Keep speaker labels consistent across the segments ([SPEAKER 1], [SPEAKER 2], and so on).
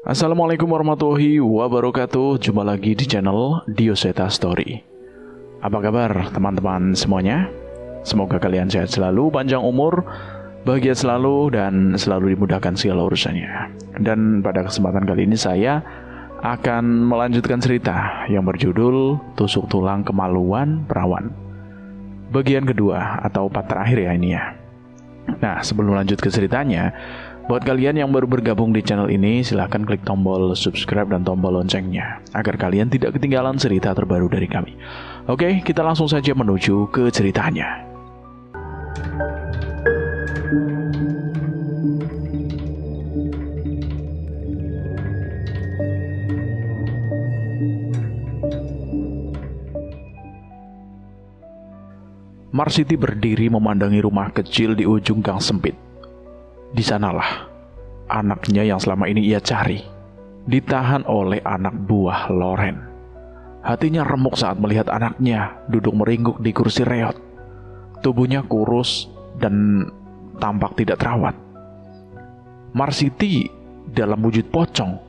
[SPEAKER 1] Assalamualaikum warahmatullahi wabarakatuh. Jumpa lagi di channel Dioseta Story. Apa kabar teman-teman semuanya? Semoga kalian sehat selalu, panjang umur, bahagia selalu, dan selalu dimudahkan segala urusannya. Dan pada kesempatan kali ini saya akan melanjutkan cerita yang berjudul Tusuk Tulang Kemaluan Perawan, bagian kedua atau part terakhir ya ini ya. Nah, sebelum lanjut ke ceritanya, buat kalian yang baru bergabung di channel ini, silahkan klik tombol subscribe dan tombol loncengnya agar kalian tidak ketinggalan cerita terbaru dari kami. Oke, kita langsung saja menuju ke ceritanya. Marsiti berdiri memandangi rumah kecil di ujung gang sempit. Di sanalah anaknya yang selama ini ia cari, ditahan oleh anak buah Loren. Hatinya remuk saat melihat anaknya duduk meringkuk di kursi reot. Tubuhnya kurus dan tampak tidak terawat. Marsiti dalam wujud pocong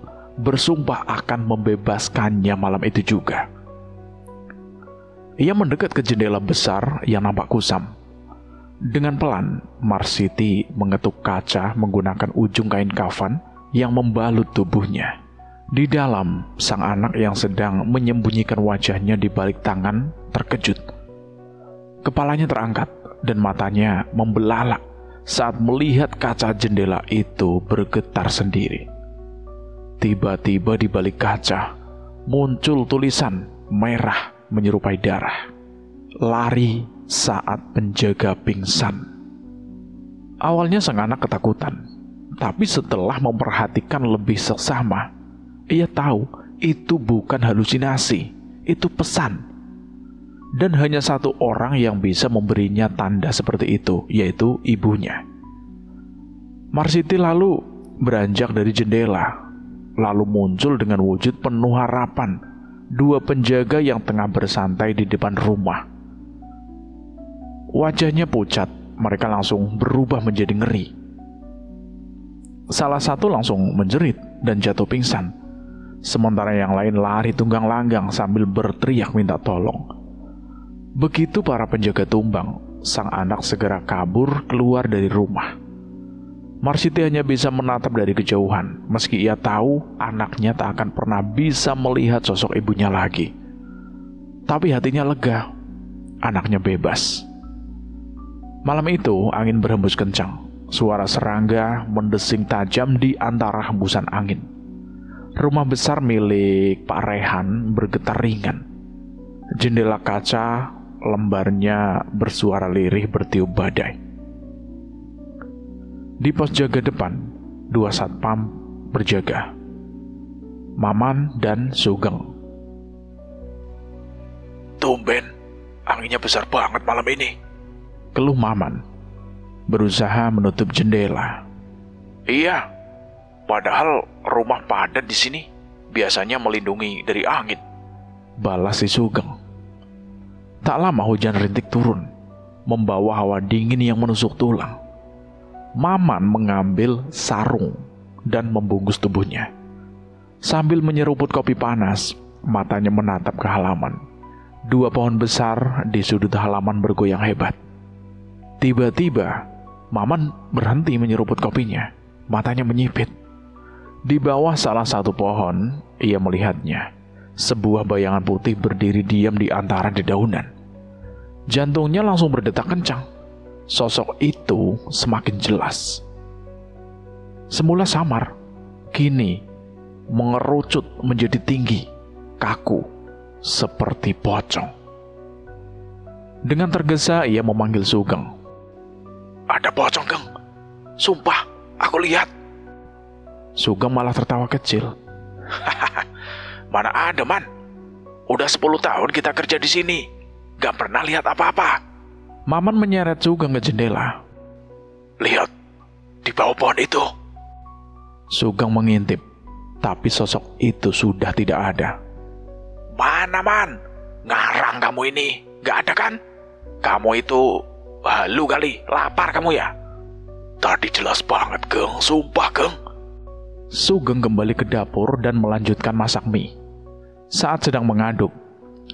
[SPEAKER 1] bersumpah akan membebaskannya malam itu juga. Ia mendekat ke jendela besar yang nampak kusam. Dengan pelan, Marsiti mengetuk kaca menggunakan ujung kain kafan yang membalut tubuhnya. Di dalam, sang anak yang sedang menyembunyikan wajahnya di balik tangan terkejut. Kepalanya terangkat dan matanya membelalak saat melihat kaca jendela itu bergetar sendiri. Tiba-tiba di balik kaca muncul tulisan merah menyerupai darah. Lari saat penjaga pingsan. Awalnya sang anak ketakutan, tapi setelah memperhatikan lebih seksama, ia tahu itu bukan halusinasi, itu pesan. Dan hanya satu orang yang bisa memberinya tanda seperti itu, yaitu ibunya. Marsiti lalu beranjak dari jendela, lalu muncul dengan wujud penuh harapan, dua penjaga yang tengah bersantai di depan rumah. Wajahnya pucat, mereka langsung berubah menjadi ngeri. Salah satu langsung menjerit dan jatuh pingsan, sementara yang lain lari tunggang langgang sambil berteriak minta tolong. Begitu para penjaga tumbang, sang anak segera kabur keluar dari rumah. Marsiti hanya bisa menatap dari kejauhan, meski ia tahu anaknya tak akan pernah bisa melihat sosok ibunya lagi. Tapi hatinya lega, anaknya bebas. Malam itu angin berhembus kencang. Suara serangga mendesing tajam di antara hembusan angin. Rumah besar milik Pak Rehan bergetar ringan. Jendela kaca lembarnya bersuara lirih bertiup badai. Di pos jaga depan, dua satpam berjaga, Maman dan Sugeng. "Tumben, anginnya besar banget malam ini," keluh Maman, berusaha menutup jendela. "Iya, padahal rumah padat di sini biasanya melindungi dari angin," balas si Sugeng. Tak lama hujan rintik turun, membawa hawa dingin yang menusuk tulang. Maman mengambil sarung dan membungkus tubuhnya. Sambil menyeruput kopi panas, matanya menatap ke halaman. Dua pohon besar di sudut halaman bergoyang hebat. Tiba-tiba, Maman berhenti menyeruput kopinya. Matanya menyipit. Di bawah salah satu pohon, ia melihatnya. Sebuah bayangan putih berdiri diam di antara dedaunan. Jantungnya langsung berdetak kencang. Sosok itu semakin jelas. Semula samar, kini mengerucut menjadi tinggi, kaku, seperti pocong. Dengan tergesa ia memanggil Sugeng. "Ada pocong, Geng. Sumpah, aku lihat." Sugeng malah tertawa kecil. "Mana ada, Man. Udah 10 tahun kita kerja di sini, gak pernah lihat apa-apa." Maman menyeret Sugeng ke jendela. "Lihat, di bawah pohon itu." Sugeng mengintip, tapi sosok itu sudah tidak ada. "Mana, Man? Ngarang kamu ini, gak ada kan? Kamu itu halu kali, lapar kamu ya?" "Tadi jelas banget, Geng, sumpah, Geng." Sugeng kembali ke dapur dan melanjutkan masak mie. Saat sedang mengaduk,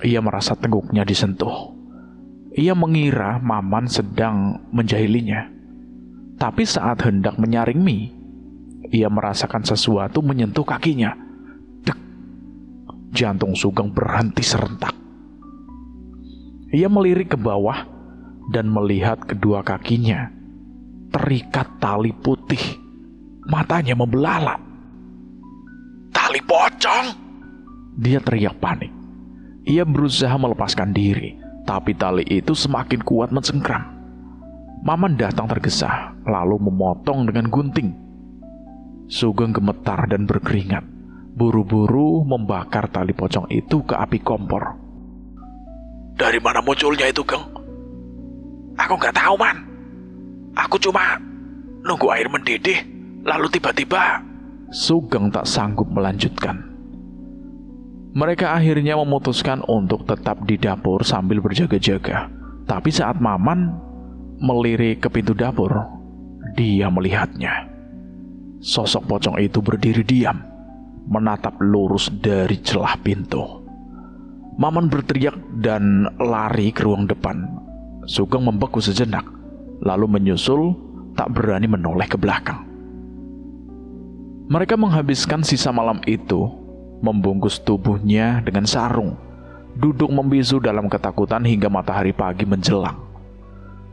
[SPEAKER 1] ia merasa tengkuknya disentuh. Ia mengira Maman sedang menjahilinya. Tapi saat hendak menyaring mie, ia merasakan sesuatu menyentuh kakinya. Dek! Jantung Sugeng berhenti serentak. Ia melirik ke bawah dan melihat kedua kakinya terikat tali putih. Matanya membelalak. "Tali pocong!" Dia teriak panik. Ia berusaha melepaskan diri, tapi tali itu semakin kuat mencengkram. Maman datang tergesa, lalu memotong dengan gunting. Sugeng gemetar dan berkeringat. Buru-buru membakar tali pocong itu ke api kompor. "Dari mana munculnya itu, Geng?" "Aku nggak tahu, Man. Aku cuma nunggu air mendidih, lalu tiba-tiba..." Sugeng tak sanggup melanjutkan. Mereka akhirnya memutuskan untuk tetap di dapur sambil berjaga-jaga. Tapi saat Maman melirik ke pintu dapur, dia melihatnya. Sosok pocong itu berdiri diam, menatap lurus dari celah pintu. Maman berteriak dan lari ke ruang depan. Sugeng membeku sejenak, lalu menyusul, tak berani menoleh ke belakang. Mereka menghabiskan sisa malam itu membungkus tubuhnya dengan sarung, duduk membisu dalam ketakutan hingga matahari pagi menjelang.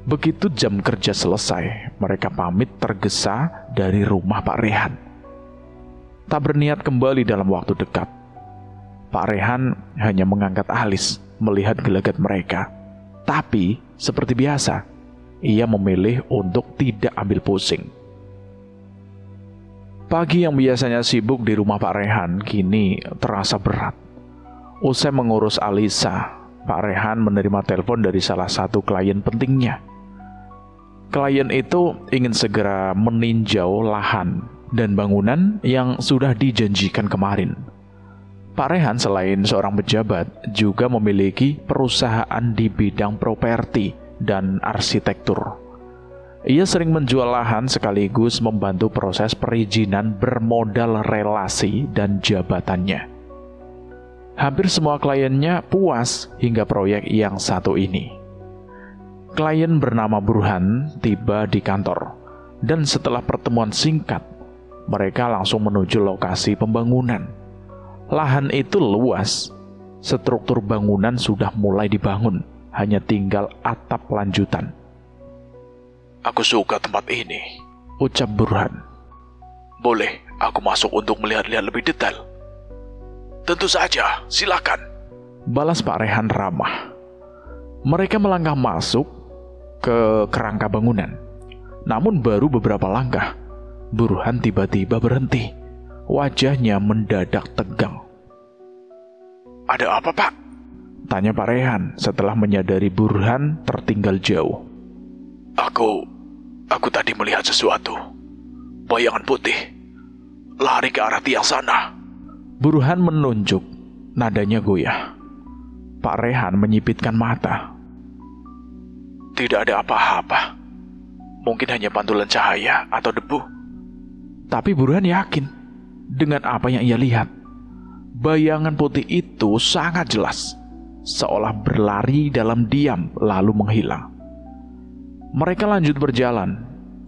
[SPEAKER 1] Begitu jam kerja selesai, mereka pamit tergesa dari rumah Pak Rehan. Tak berniat kembali dalam waktu dekat. Pak Rehan hanya mengangkat alis melihat gelagat mereka. Tapi, seperti biasa, ia memilih untuk tidak ambil pusing. Pagi yang biasanya sibuk di rumah Pak Rehan kini terasa berat. Usai mengurus Alisa, Pak Rehan menerima telepon dari salah satu klien pentingnya. Klien itu ingin segera meninjau lahan dan bangunan yang sudah dijanjikan kemarin. Pak Rehan selain seorang pejabat juga memiliki perusahaan di bidang properti dan arsitektur. Ia sering menjual lahan sekaligus membantu proses perizinan bermodal relasi dan jabatannya. Hampir semua kliennya puas hingga proyek yang satu ini. Klien bernama Burhan tiba di kantor, dan setelah pertemuan singkat, mereka langsung menuju lokasi pembangunan. Lahan itu luas, struktur bangunan sudah mulai dibangun, hanya tinggal atap lanjutan. "Aku suka tempat ini," ucap Burhan. "Boleh aku masuk untuk melihat-lihat lebih detail?" "Tentu saja, silakan," balas Pak Rehan ramah. Mereka melangkah masuk ke kerangka bangunan. Namun baru beberapa langkah, Burhan tiba-tiba berhenti. Wajahnya mendadak tegang. "Ada apa, Pak?" tanya Pak Rehan setelah menyadari Burhan tertinggal jauh. Aku tadi melihat sesuatu. Bayangan putih. Lari ke arah tiang sana." Burhan menunjuk. Nadanya goyah. Pak Rehan menyipitkan mata. Tidak ada apa-apa. Mungkin hanya pantulan cahaya atau debu. Tapi Burhan yakin dengan apa yang ia lihat. Bayangan putih itu sangat jelas, seolah berlari dalam diam lalu menghilang. Mereka lanjut berjalan.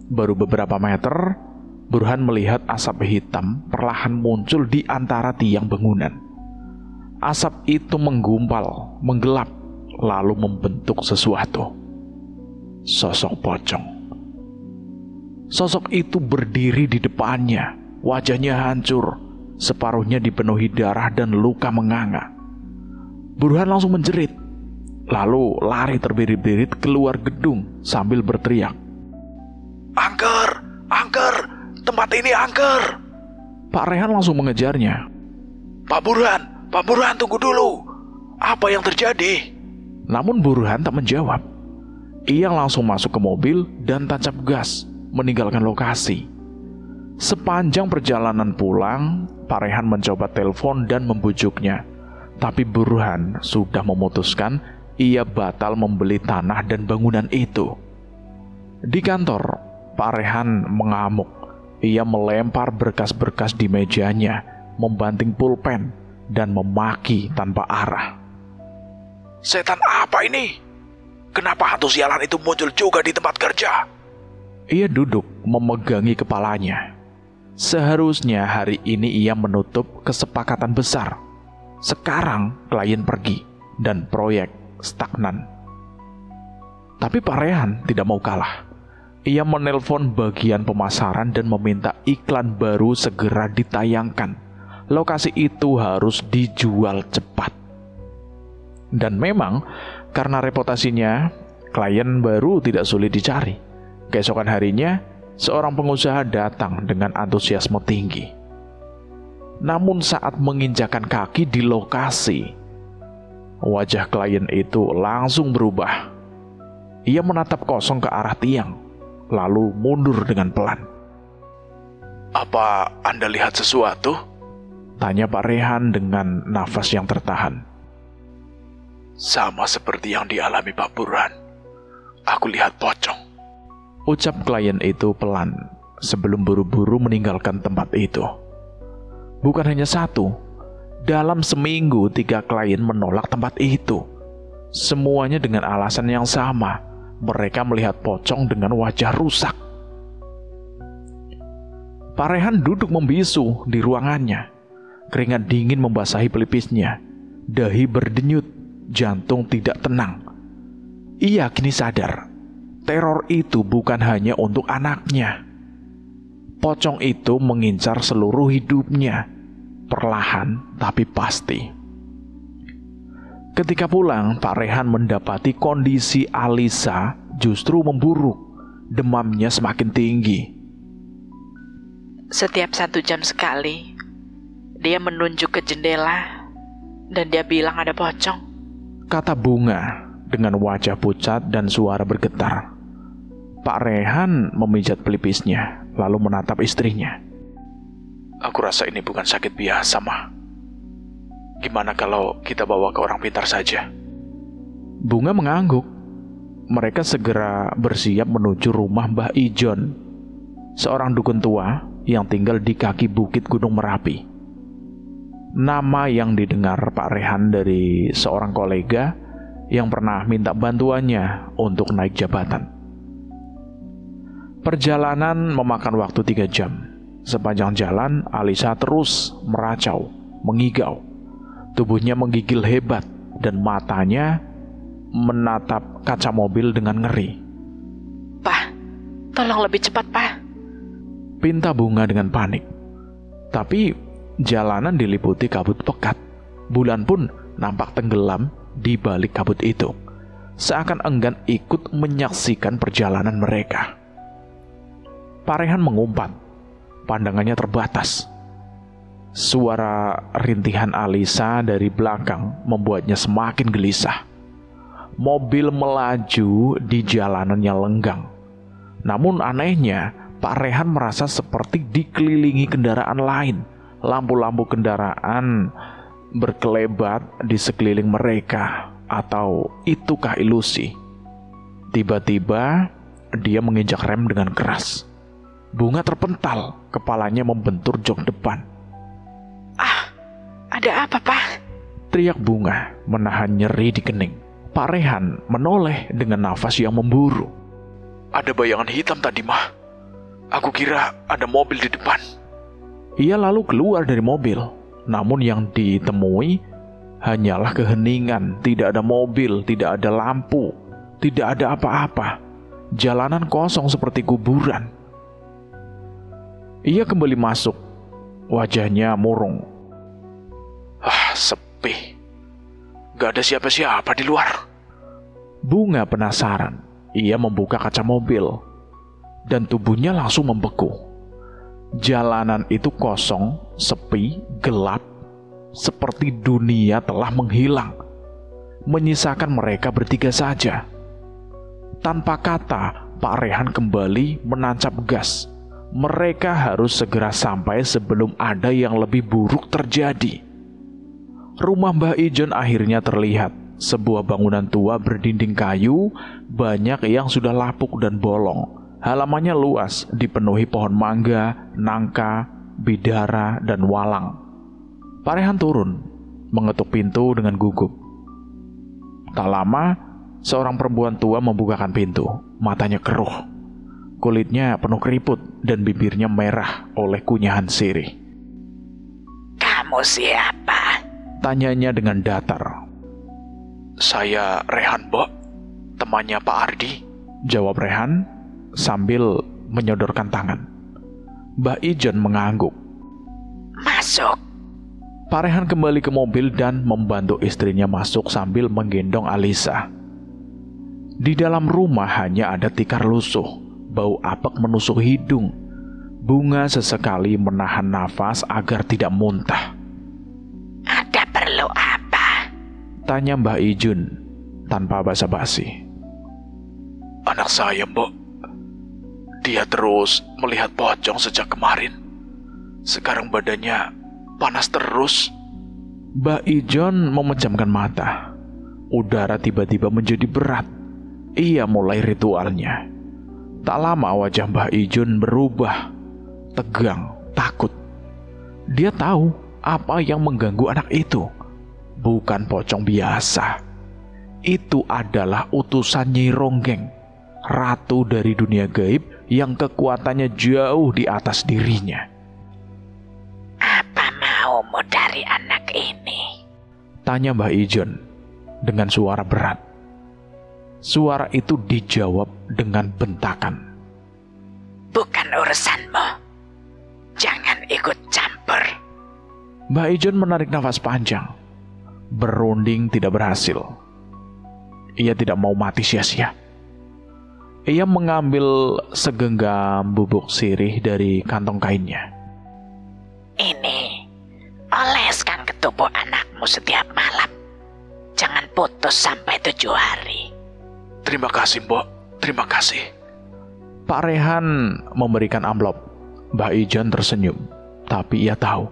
[SPEAKER 1] Baru beberapa meter, Burhan melihat asap hitam perlahan muncul di antara tiang bangunan. Asap itu menggumpal, menggelap, lalu membentuk sesuatu. Sosok pocong. Sosok itu berdiri di depannya, wajahnya hancur, separuhnya dipenuhi darah dan luka menganga. Burhan langsung menjerit, lalu lari terbirit-birit keluar gedung sambil berteriak, "Angker! Angker! Tempat ini angker!" Pak Rehan langsung mengejarnya. Pak Burhan, tunggu dulu. Apa yang terjadi?" Namun Burhan tak menjawab. Ia langsung masuk ke mobil dan tancap gas, meninggalkan lokasi. Sepanjang perjalanan pulang, Pak Rehan mencoba telepon dan membujuknya. Tapi Burhan sudah memutuskan ia batal membeli tanah dan bangunan itu. Di kantor, Pak Rehan mengamuk. Ia melempar berkas-berkas di mejanya, membanting pulpen, dan memaki tanpa arah. Setan apa ini? Kenapa hantu sialan itu muncul juga di tempat kerja? Ia duduk memegangi kepalanya. Seharusnya hari ini ia menutup kesepakatan besar. Sekarang klien pergi dan proyek stagnan. Tapi Pak Rehan tidak mau kalah. Ia menelpon bagian pemasaran dan meminta iklan baru segera ditayangkan. Lokasi itu harus dijual cepat. Dan memang karena reputasinya, klien baru tidak sulit dicari. Keesokan harinya, seorang pengusaha datang dengan antusiasme tinggi. Namun saat menginjakan kaki di lokasi, wajah klien itu langsung berubah. Ia menatap kosong ke arah tiang, lalu mundur dengan pelan. Apa Anda lihat sesuatu? Tanya Pak Rehan dengan nafas yang tertahan. Sama seperti yang dialami Pak Burhan. Aku lihat pocong. Ucap klien itu pelan sebelum buru-buru meninggalkan tempat itu. Bukan hanya satu, dalam seminggu 3 klien menolak tempat itu. Semuanya dengan alasan yang sama. Mereka melihat pocong dengan wajah rusak. Pak Rehan duduk membisu di ruangannya. Keringat dingin membasahi pelipisnya. Dahi berdenyut, jantung tidak tenang. Ia kini sadar, teror itu bukan hanya untuk anaknya. Pocong itu mengincar seluruh hidupnya, perlahan tapi pasti. Ketika pulang, Pak Rehan mendapati kondisi Alisa justru memburuk. Demamnya semakin tinggi.
[SPEAKER 2] Setiap 1 jam sekali, dia menunjuk ke jendela dan dia bilang ada pocong.
[SPEAKER 1] Kata Bunga dengan wajah pucat dan suara bergetar. Pak Rehan memijat pelipisnya, lalu menatap istrinya. Aku rasa ini bukan sakit biasa, Mah. Gimana kalau kita bawa ke orang pintar saja? Bunga mengangguk. Mereka segera bersiap menuju rumah Mbah Ijon, seorang dukun tua yang tinggal di kaki bukit Gunung Merapi. Nama yang didengar Pak Rehan dari seorang kolega yang pernah minta bantuannya untuk naik jabatan. Perjalanan memakan waktu 3 jam. Sepanjang jalan, Alisa terus meracau, mengigau. Tubuhnya menggigil hebat dan matanya menatap kaca mobil dengan ngeri.
[SPEAKER 2] Pak, tolong lebih cepat, Pak.
[SPEAKER 1] Pinta Bunga dengan panik. Tapi jalanan diliputi kabut pekat. Bulan pun nampak tenggelam di balik kabut itu, seakan enggan ikut menyaksikan perjalanan mereka. Pak Rehan mengumpat. Pandangannya terbatas. Suara rintihan Alisa dari belakang membuatnya semakin gelisah. Mobil melaju di jalanan yang lenggang. Namun anehnya, Pak Rehan merasa seperti dikelilingi kendaraan lain. Lampu-lampu kendaraan berkelebat di sekeliling mereka. Atau itukah ilusi? Tiba-tiba, dia menginjak rem dengan keras. Bunga terpental, kepalanya membentur jok depan.
[SPEAKER 2] Ada apa, Pak?
[SPEAKER 1] Teriak Bunga menahan nyeri di kening. Pak Rehan menoleh dengan nafas yang memburu. Ada bayangan hitam tadi, Mah. Aku kira ada mobil di depan. Ia lalu keluar dari mobil. Namun yang ditemui hanyalah keheningan. Tidak ada mobil, tidak ada lampu, tidak ada apa-apa. Jalanan kosong seperti kuburan. Ia kembali masuk. Wajahnya murung. Sepi. Gak ada siapa-siapa di luar. Bunga penasaran. Ia membuka kaca mobil. Dan tubuhnya langsung membeku. Jalanan itu kosong, sepi, gelap. Seperti dunia telah menghilang. Menyisakan mereka bertiga saja. Tanpa kata, Pak Rehan kembali menancap gas. Mereka harus segera sampai sebelum ada yang lebih buruk terjadi. Rumah Mbah Ijon akhirnya terlihat. Sebuah bangunan tua berdinding kayu, banyak yang sudah lapuk dan bolong. Halamannya luas, dipenuhi pohon mangga, nangka, bidara, dan walang. Parehan turun, mengetuk pintu dengan gugup. Tak lama, seorang perempuan tua membukakan pintu. Matanya keruh, kulitnya penuh keriput, dan bibirnya merah oleh kunyahan sirih.
[SPEAKER 2] "Kamu siapa?"
[SPEAKER 1] Tanyanya dengan datar. "Saya Rehan, Mbok. Temannya Pak Ardi," jawab Rehan sambil menyodorkan tangan. Mbak Ijon mengangguk.
[SPEAKER 2] "Masuk."
[SPEAKER 1] Pak Rehan kembali ke mobil dan membantu istrinya masuk sambil menggendong Alisa. Di dalam rumah hanya ada tikar lusuh, bau apek menusuk hidung. Bunga sesekali menahan nafas agar tidak muntah.
[SPEAKER 2] "Ada perlu apa?"
[SPEAKER 1] Tanya Mbak Ijun tanpa basa-basi. "Anak saya, Mbok. Dia terus melihat pocong sejak kemarin. Sekarang badannya panas terus." Mbak Ijon memejamkan mata. Udara tiba-tiba menjadi berat. Ia mulai ritualnya. Tak lama wajah Mbak Ijun berubah, tegang, takut. Dia tahu apa yang mengganggu anak itu. Bukan pocong biasa. Itu adalah utusan Nyi Ronggeng, ratu dari dunia gaib yang kekuatannya jauh di atas dirinya.
[SPEAKER 2] "Apa maumu dari anak ini?"
[SPEAKER 1] Tanya Mbak Ijon dengan suara berat. Suara itu dijawab dengan bentakan.
[SPEAKER 2] "Bukan urusanmu. Jangan ikut campur."
[SPEAKER 1] Mbak Ijon menarik nafas panjang. Berunding tidak berhasil. Ia tidak mau mati sia-sia. Ia mengambil segenggam bubuk sirih dari kantong kainnya.
[SPEAKER 2] "Ini, oleskan ke tubuh anakmu setiap malam. Jangan putus sampai 7 hari.
[SPEAKER 1] Terima kasih, Mbok. Terima kasih. Pak Rehan memberikan amplop. Mbak Ijon tersenyum. Tapi ia tahu,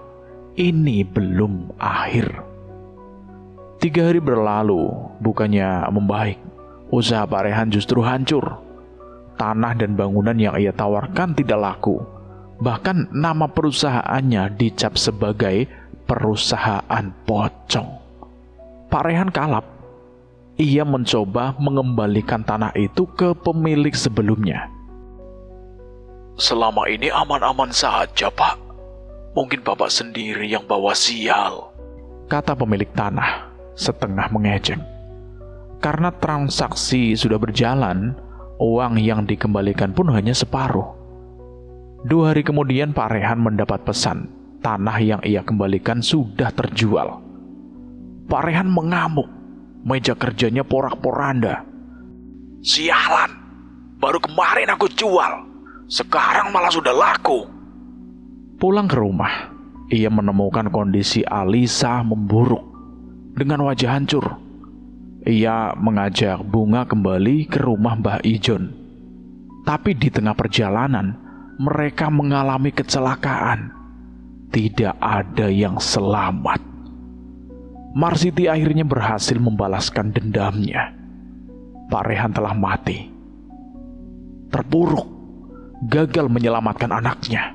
[SPEAKER 1] ini belum akhir. 3 hari berlalu, bukannya membaik. Usaha Pak Rehan justru hancur. Tanah dan bangunan yang ia tawarkan tidak laku. Bahkan nama perusahaannya dicap sebagai perusahaan pocong. Pak Rehan kalap. Ia mencoba mengembalikan tanah itu ke pemilik sebelumnya. "Selama ini aman-aman saja, Pak. Mungkin Bapak sendiri yang bawa sial," kata pemilik tanah, setengah mengejek. Karena transaksi sudah berjalan, uang yang dikembalikan pun hanya separuh. 2 hari kemudian Pak Rehan mendapat pesan, tanah yang ia kembalikan sudah terjual. Pak Rehan mengamuk, meja kerjanya porak-poranda. "Sialan, baru kemarin aku jual, sekarang malah sudah laku." Pulang ke rumah, ia menemukan kondisi Alisa memburuk. Dengan wajah hancur, ia mengajak Bunga kembali ke rumah Mbah Ijon. Tapi di tengah perjalanan, mereka mengalami kecelakaan. Tidak ada yang selamat. Marsiti akhirnya berhasil membalaskan dendamnya. Pak Rehan telah mati. Terpuruk, gagal menyelamatkan anaknya,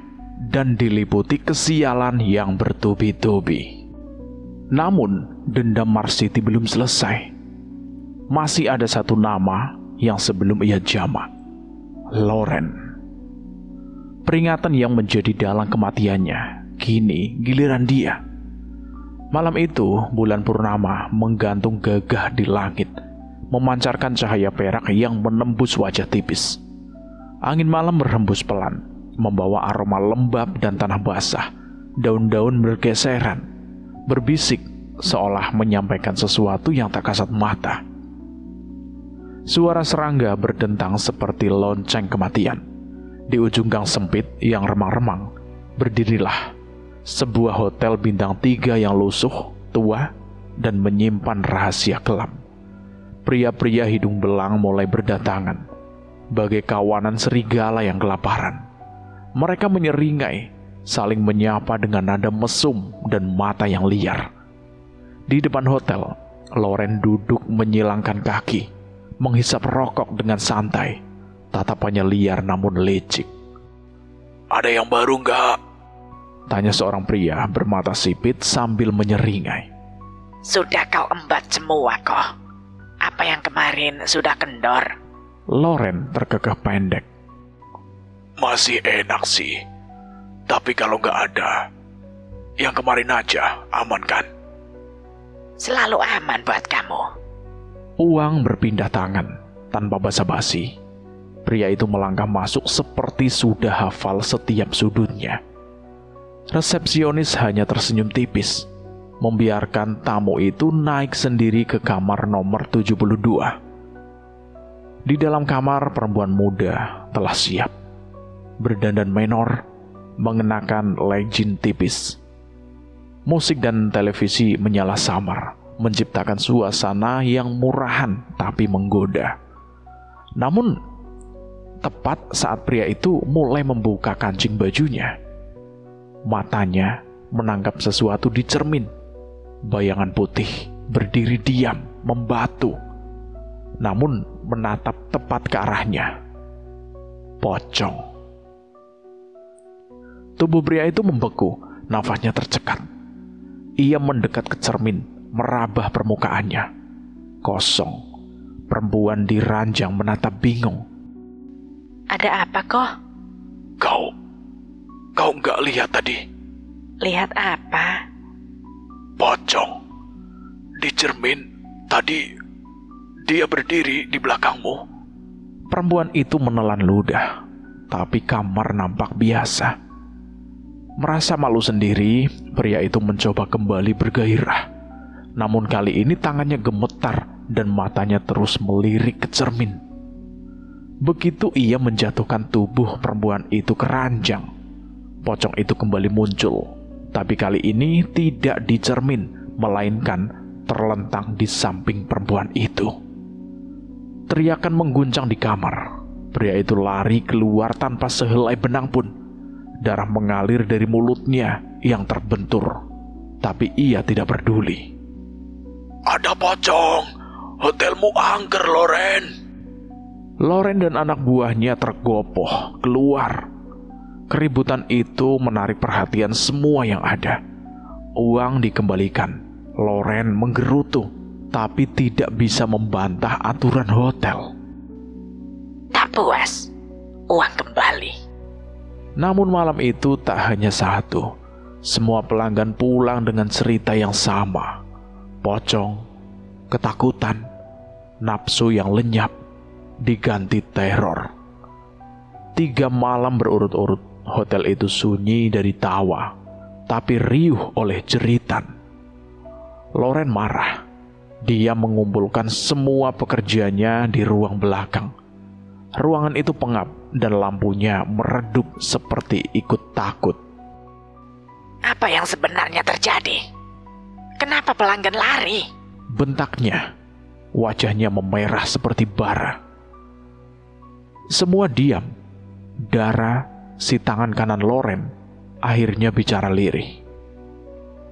[SPEAKER 1] dan diliputi kesialan yang bertubi-tubi. Namun, dendam Marsiti belum selesai. Masih ada satu nama yang sebelum ia jamak, Loren. Peringatan yang menjadi dalang kematiannya, kini giliran dia. Malam itu, bulan purnama menggantung gagah di langit, memancarkan cahaya perak yang menembus wajah tipis. Angin malam berhembus pelan, membawa aroma lembab dan tanah basah. Daun-daun bergeseran, berbisik seolah menyampaikan sesuatu yang tak kasat mata. Suara serangga berdentang seperti lonceng kematian. Di ujung gang sempit yang remang-remang, berdirilah sebuah hotel bintang 3 yang lusuh, tua, dan menyimpan rahasia kelam. Pria-pria hidung belang mulai berdatangan, bagai kawanan serigala yang kelaparan. Mereka menyeringai, saling menyapa dengan nada mesum dan mata yang liar. Di depan hotel, Loren duduk menyilangkan kaki, menghisap rokok dengan santai. Tatapannya liar namun licik.
[SPEAKER 3] Ada yang baru nggak?
[SPEAKER 1] Tanya seorang pria bermata sipit sambil menyeringai.
[SPEAKER 2] Sudah kau embat semua kok. Apa yang kemarin sudah kendor?
[SPEAKER 1] Loren terkekeh pendek.
[SPEAKER 3] Masih enak sih. Tapi kalau nggak ada, yang kemarin aja aman kan?
[SPEAKER 2] Selalu aman buat kamu.
[SPEAKER 1] Uang berpindah tangan tanpa basa-basi. Pria itu melangkah masuk seperti sudah hafal setiap sudutnya. Resepsionis hanya tersenyum tipis, membiarkan tamu itu naik sendiri ke kamar nomor 72. Di dalam kamar, perempuan muda telah siap, berdandan menor, mengenakan legging tipis. Musik dan televisi menyala samar, menciptakan suasana yang murahan tapi menggoda. Namun, tepat saat pria itu mulai membuka kancing bajunya, matanya menangkap sesuatu di cermin. Bayangan putih berdiri diam, membatu, namun menatap tepat ke arahnya. Pocong. Tubuh pria itu membeku, nafasnya tercekat. Ia mendekat ke cermin, merabah permukaannya. Kosong. Perempuan di ranjang menatap bingung.
[SPEAKER 2] Ada apa kok?
[SPEAKER 3] Kau nggak lihat tadi?
[SPEAKER 2] Lihat apa?
[SPEAKER 3] Pocong. Di cermin, tadi dia berdiri di belakangmu.
[SPEAKER 1] Perempuan itu menelan ludah, tapi kamar nampak biasa. Merasa malu sendiri, pria itu mencoba kembali bergairah. Namun kali ini tangannya gemetar dan matanya terus melirik ke cermin. Begitu ia menjatuhkan tubuh perempuan itu ke ranjang, pocong itu kembali muncul. Tapi kali ini tidak di cermin, melainkan terlentang di samping perempuan itu. Teriakan mengguncang di kamar. Pria itu lari keluar tanpa sehelai benang pun. Darah mengalir dari mulutnya yang terbentur. Tapi ia tidak peduli.
[SPEAKER 3] Ada pocong. Hotelmu angker, Loren.
[SPEAKER 1] Loren dan anak buahnya tergopoh keluar. Keributan itu menarik perhatian semua yang ada. Uang dikembalikan. Loren menggerutu, tapi tidak bisa membantah aturan hotel.
[SPEAKER 2] Tak puas, uang kembali.
[SPEAKER 1] Namun malam itu tak hanya satu. Semua pelanggan pulang dengan cerita yang sama. Pocong, ketakutan, nafsu yang lenyap, diganti teror. 3 malam berurut-urut, hotel itu sunyi dari tawa, tapi riuh oleh jeritan. Loren marah. Dia mengumpulkan semua pekerjanya di ruang belakang. Ruangan itu pengap dan lampunya meredup seperti ikut takut.
[SPEAKER 2] Apa yang sebenarnya terjadi? Kenapa pelanggan lari?
[SPEAKER 1] Bentaknya. Wajahnya memerah seperti bara. Semua diam. Dara, si tangan kanan Loren, akhirnya bicara lirih.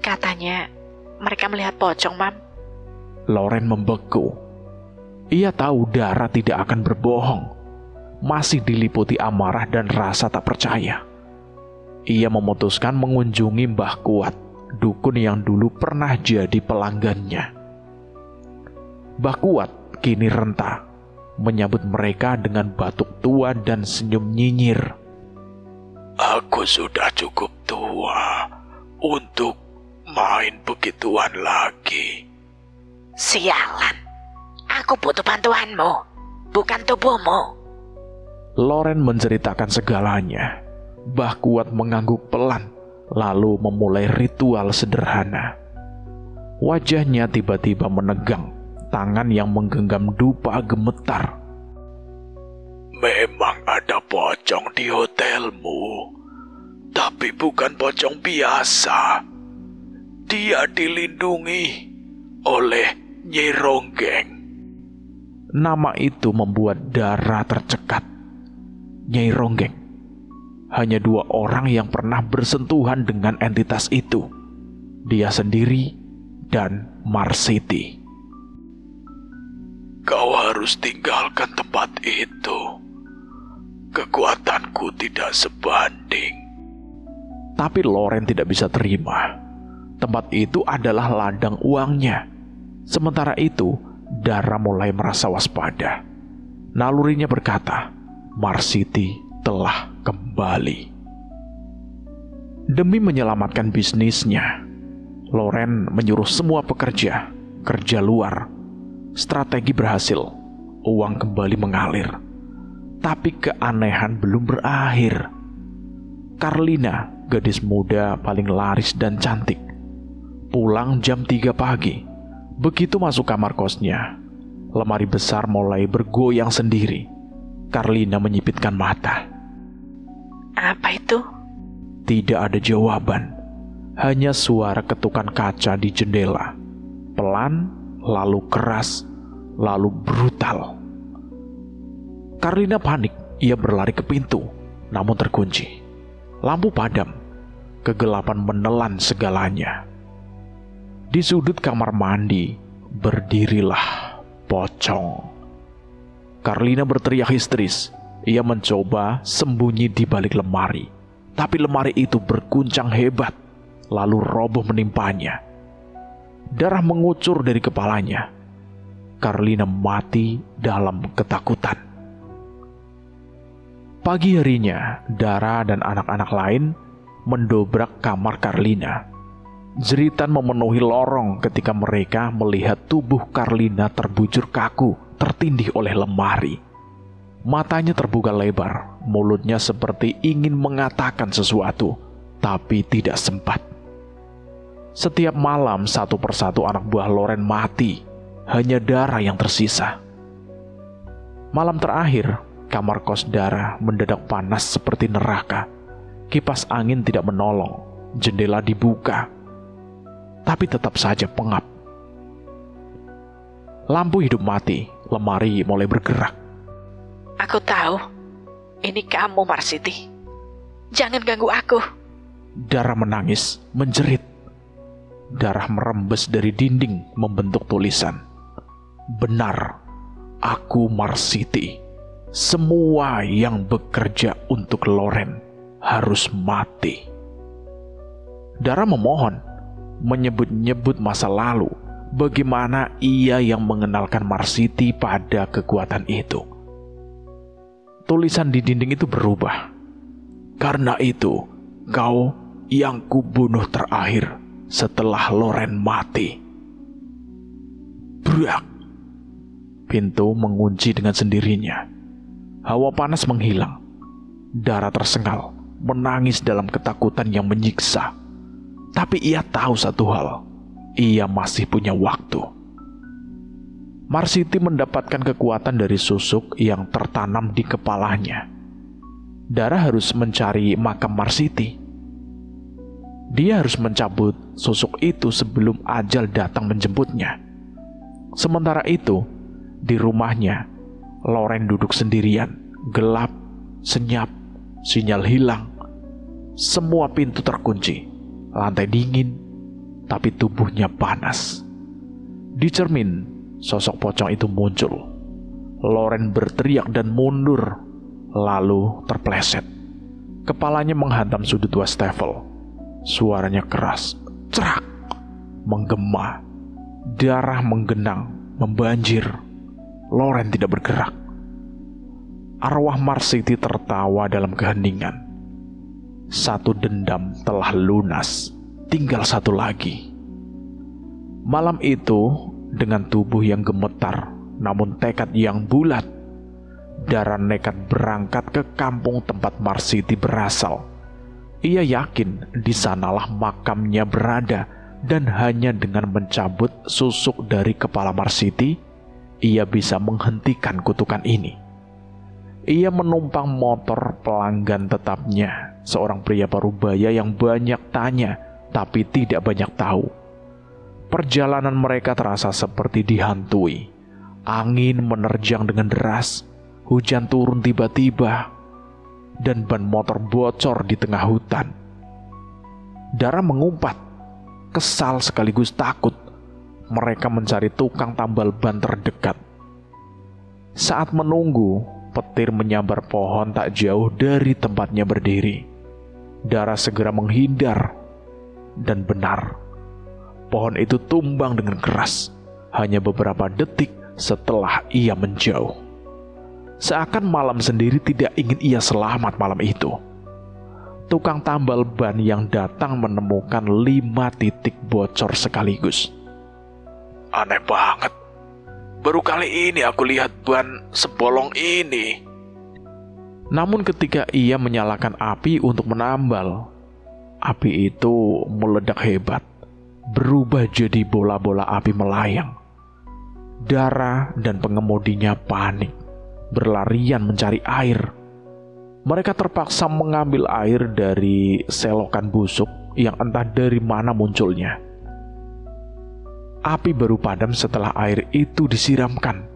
[SPEAKER 2] Katanya mereka melihat pocong, Mam.
[SPEAKER 1] Loren membeku. Ia tahu Dara tidak akan berbohong. Masih diliputi amarah dan rasa tak percaya. Ia memutuskan mengunjungi Mbah Kuat, dukun yang dulu pernah jadi pelanggannya. Mbah Kuat kini renta, menyambut mereka dengan batuk tua dan senyum nyinyir.
[SPEAKER 3] Aku sudah cukup tua untuk main begituan lagi.
[SPEAKER 2] Sialan, aku butuh bantuanmu, bukan tubuhmu.
[SPEAKER 1] Loren menceritakan segalanya. Mbah Kuat mengangguk pelan, lalu memulai ritual sederhana. Wajahnya tiba-tiba menegang, tangan yang menggenggam dupa gemetar.
[SPEAKER 3] Memang ada pocong di hotelmu, tapi bukan pocong biasa. Dia dilindungi oleh Nyi Ronggeng.
[SPEAKER 1] Nama itu membuat Dara tercekat. Nyai Ronggeng. Hanya 2 orang yang pernah bersentuhan dengan entitas itu. Dia sendiri dan Marsiti.
[SPEAKER 3] Kau harus tinggalkan tempat itu. Kekuatanku tidak sebanding.
[SPEAKER 1] Tapi Loren tidak bisa terima. Tempat itu adalah ladang uangnya. Sementara itu, Dara mulai merasa waspada. Nalurinya berkata, Marsiti telah kembali. Demi menyelamatkan bisnisnya, Loren menyuruh semua pekerja kerja luar. Strategi berhasil, uang kembali mengalir. Tapi keanehan belum berakhir. Carlina, gadis muda paling laris dan cantik, pulang jam 3 pagi. Begitu masuk kamar kosnya, lemari besar mulai bergoyang sendiri. Carlina menyipitkan mata.
[SPEAKER 2] Apa itu?
[SPEAKER 1] Tidak ada jawaban. Hanya suara ketukan kaca di jendela. Pelan, lalu keras, lalu brutal. Carlina panik. Ia berlari ke pintu, namun terkunci. Lampu padam. Kegelapan menelan segalanya. Di sudut kamar mandi, berdirilah pocong. Carlina berteriak histeris. Ia mencoba sembunyi di balik lemari. Tapi lemari itu berguncang hebat, lalu roboh menimpanya. Darah mengucur dari kepalanya. Carlina mati dalam ketakutan. Pagi harinya, Dara dan anak-anak lain mendobrak kamar Carlina. Jeritan memenuhi lorong ketika mereka melihat tubuh Carlina terbujur kaku, tertindih oleh lemari. Matanya terbuka lebar, mulutnya seperti ingin mengatakan sesuatu, tapi tidak sempat. Setiap malam satu persatu anak buah Loren mati, hanya Dara yang tersisa. Malam terakhir, kamar kos Dara mendadak panas seperti neraka. Kipas angin tidak menolong, jendela dibuka, tapi tetap saja pengap. Lampu hidup mati, lemari mulai bergerak.
[SPEAKER 2] Aku tahu, ini kamu Marsiti. Jangan ganggu aku.
[SPEAKER 1] Dara menangis, menjerit. Darah merembes dari dinding membentuk tulisan. Benar, aku Marsiti. Semua yang bekerja untuk Loren harus mati. Dara memohon, menyebut-nyebut masa lalu, bagaimana ia yang mengenalkan Marsiti pada kekuatan itu. Tulisan di dinding itu berubah. Karena itu, kau yang kubunuh terakhir setelah Loren mati. Brak! Pintu mengunci dengan sendirinya. Hawa panas menghilang. Dara tersengal, menangis dalam ketakutan yang menyiksa. Tapi ia tahu satu hal, ia masih punya waktu. Marsiti mendapatkan kekuatan dari susuk yang tertanam di kepalanya. Dara harus mencari makam Marsiti. Dia harus mencabut susuk itu sebelum ajal datang menjemputnya. Sementara itu, di rumahnya, Loren duduk sendirian, gelap, senyap, sinyal hilang. Semua pintu terkunci, lantai dingin, tapi tubuhnya panas. Di cermin, sosok pocong itu muncul. Loren berteriak dan mundur, lalu terpleset. Kepalanya menghantam sudut wastafel. Suaranya keras, cerak, menggema. Darah menggenang, membanjir. Loren tidak bergerak. Arwah Marsiti tertawa dalam keheningan. Satu dendam telah lunas, tinggal satu lagi. Malam itu, dengan tubuh yang gemetar, namun tekad yang bulat, Dara nekat berangkat ke kampung tempat Marsiti berasal. Ia yakin di sanalah makamnya berada, dan hanya dengan mencabut susuk dari kepala Marsiti, ia bisa menghentikan kutukan ini. Ia menumpang motor pelanggan tetapnya, seorang pria parubaya yang banyak tanya, tapi tidak banyak tahu. Perjalanan mereka terasa seperti dihantui. Angin menerjang dengan deras, hujan turun tiba-tiba, dan ban motor bocor di tengah hutan. Dara mengumpat, kesal sekaligus takut. Mereka mencari tukang tambal ban terdekat. Saat menunggu, petir menyambar pohon tak jauh dari tempatnya berdiri. Dara segera menghindar. Dan benar, pohon itu tumbang dengan keras hanya beberapa detik setelah ia menjauh. Seakan malam sendiri tidak ingin ia selamat malam itu. Tukang tambal ban yang datang menemukan 5 titik bocor sekaligus.
[SPEAKER 3] Aneh banget. Baru kali ini aku lihat ban sebolong ini.
[SPEAKER 1] Namun ketika ia menyalakan api untuk menambal, api itu meledak hebat, berubah jadi bola-bola api melayang. Dara dan pengemudinya panik, berlarian mencari air. Mereka terpaksa mengambil air dari selokan busuk yang entah dari mana munculnya. Api baru padam setelah air itu disiramkan.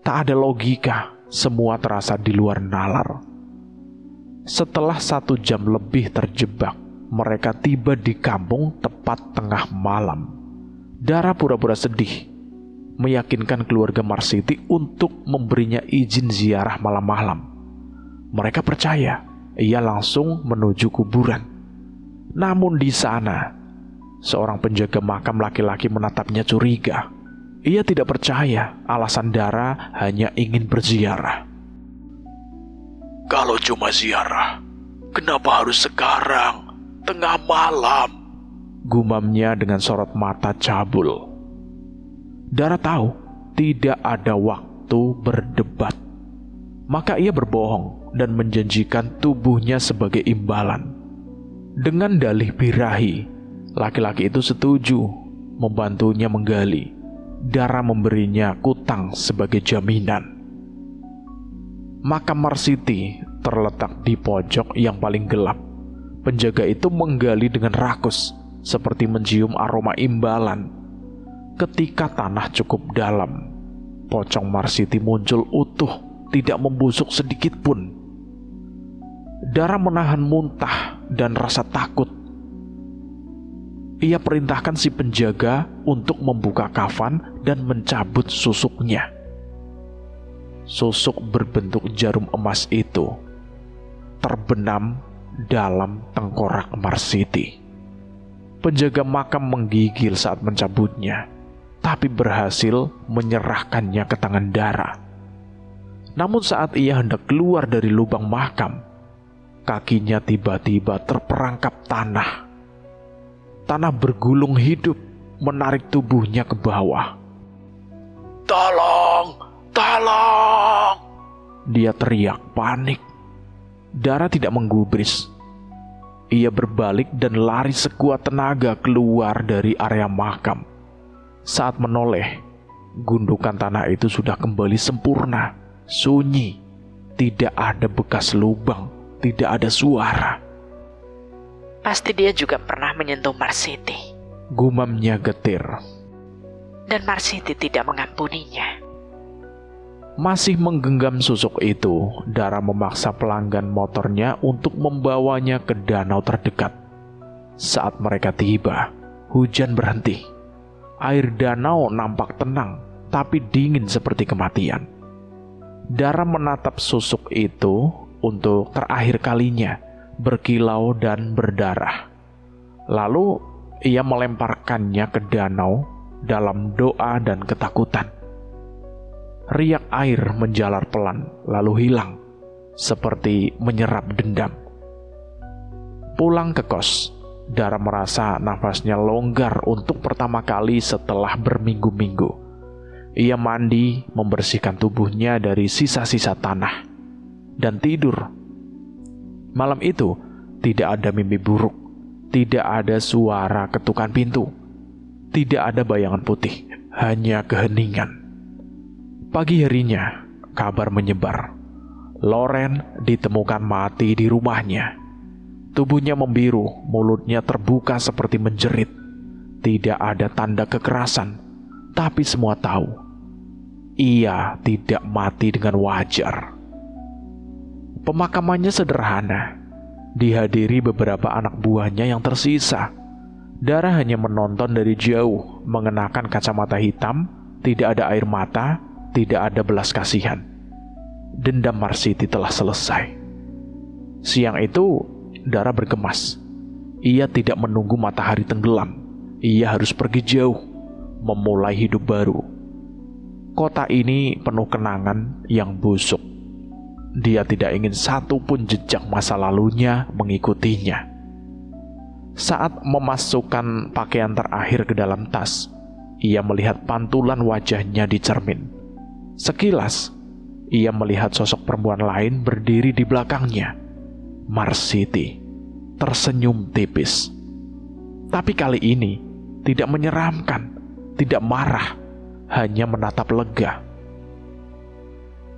[SPEAKER 1] Tak ada logika, semua terasa di luar nalar. Setelah 1 jam lebih terjebak, mereka tiba di kampung tepat tengah malam. Dara pura-pura sedih, meyakinkan keluarga Marsiti untuk memberinya izin ziarah malam-malam. Mereka percaya, ia langsung menuju kuburan. Namun di sana, seorang penjaga makam laki-laki menatapnya curiga. Ia tidak percaya alasan Dara hanya ingin berziarah.
[SPEAKER 3] Kalau cuma ziarah, kenapa harus sekarang, tengah malam?
[SPEAKER 1] Gumamnya dengan sorot mata cabul. Dara tahu tidak ada waktu berdebat. Maka ia berbohong dan menjanjikan tubuhnya sebagai imbalan. Dengan dalih birahi, laki-laki itu setuju membantunya menggali. Dara memberinya kutang sebagai jaminan. Makam Marsiti terletak di pojok yang paling gelap. Penjaga itu menggali dengan rakus, seperti mencium aroma imbalan. Ketika tanah cukup dalam, pocong Marsiti muncul utuh, tidak membusuk sedikit pun. Dara menahan muntah dan rasa takut. Ia perintahkan si penjaga untuk membuka kafan dan mencabut susuknya. Susuk berbentuk jarum emas itu terbenam dalam tengkorak Marsiti. Penjaga makam menggigil saat mencabutnya, tapi berhasil menyerahkannya ke tangan Dara. Namun saat ia hendak keluar dari lubang makam, kakinya tiba-tiba terperangkap tanah. Tanah bergulung hidup, menarik tubuhnya ke bawah.
[SPEAKER 3] Tolong! Tolong!
[SPEAKER 1] Dia teriak panik. Dara tidak menggubris. Ia berbalik dan lari sekuat tenaga keluar dari area makam. Saat menoleh, gundukan tanah itu sudah kembali sempurna, sunyi. Tidak ada bekas lubang, tidak ada suara.
[SPEAKER 2] Pasti dia juga pernah menyentuh Marsiti.
[SPEAKER 1] Gumamnya getir.
[SPEAKER 2] Dan Marsiti tidak mengampuninya.
[SPEAKER 1] Masih menggenggam susuk itu, Dara memaksa pelanggan motornya untuk membawanya ke danau terdekat. Saat mereka tiba, hujan berhenti. Air danau nampak tenang, tapi dingin seperti kematian. Dara menatap susuk itu untuk terakhir kalinya, berkilau dan berdarah. Lalu ia melemparkannya ke danau dalam doa dan ketakutan. Riak air menjalar pelan, lalu hilang, seperti menyerap dendam. Pulang ke kos, Dara merasa nafasnya longgar untuk pertama kali setelah berminggu-minggu. Ia mandi, membersihkan tubuhnya dari sisa-sisa tanah, dan tidur. Malam itu, tidak ada mimpi buruk, tidak ada suara ketukan pintu, tidak ada bayangan putih, hanya keheningan. Pagi harinya, kabar menyebar. Loren ditemukan mati di rumahnya. Tubuhnya membiru, mulutnya terbuka seperti menjerit. Tidak ada tanda kekerasan, tapi semua tahu, ia tidak mati dengan wajar. Pemakamannya sederhana, dihadiri beberapa anak buahnya yang tersisa. Dara hanya menonton dari jauh, mengenakan kacamata hitam, tidak ada air mata, tidak ada belas kasihan. dendam Marsiti telah selesai. Siang itu, Dara bergemas. Ia tidak menunggu matahari tenggelam. Ia harus pergi jauh, memulai hidup baru. Kota ini penuh kenangan yang busuk. Dia tidak ingin satu pun jejak masa lalunya mengikutinya. Saat memasukkan pakaian terakhir ke dalam tas, ia melihat pantulan wajahnya di cermin. Sekilas, ia melihat sosok perempuan lain berdiri di belakangnya. Marsiti tersenyum tipis. Tapi kali ini tidak menyeramkan, tidak marah, hanya menatap lega.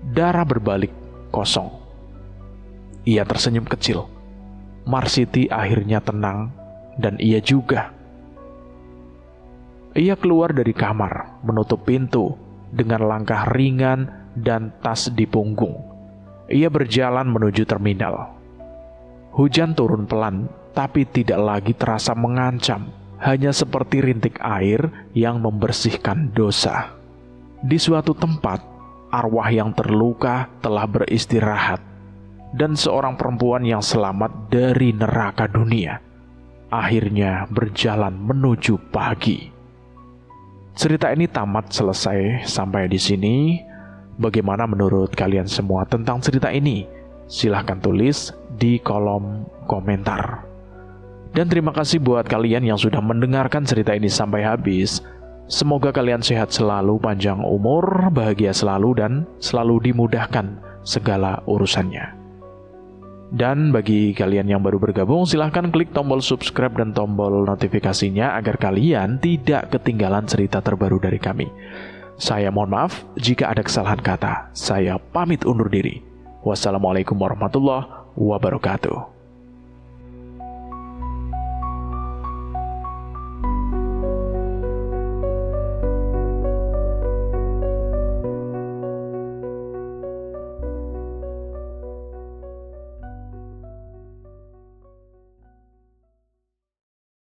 [SPEAKER 1] Dara berbalik kosong. Ia tersenyum kecil. Marsiti akhirnya tenang, dan ia juga. Ia keluar dari kamar, menutup pintu dengan langkah ringan dan tas di punggung. Ia berjalan menuju terminal. Hujan turun pelan, tapi tidak lagi terasa mengancam, hanya seperti rintik air yang membersihkan dosa. Di suatu tempat, arwah yang terluka telah beristirahat, dan seorang perempuan yang selamat dari neraka dunia akhirnya berjalan menuju pagi. Cerita ini tamat selesai sampai di sini. Bagaimana menurut kalian semua tentang cerita ini? Silahkan tulis di kolom komentar. Dan terima kasih buat kalian yang sudah mendengarkan cerita ini sampai habis. Semoga kalian sehat selalu, panjang umur, bahagia selalu, dan selalu dimudahkan segala urusannya. Dan bagi kalian yang baru bergabung, silahkan klik tombol subscribe dan tombol notifikasinya agar kalian tidak ketinggalan cerita terbaru dari kami. Saya mohon maaf jika ada kesalahan kata. Saya pamit undur diri. Wassalamualaikum warahmatullahi wabarakatuh.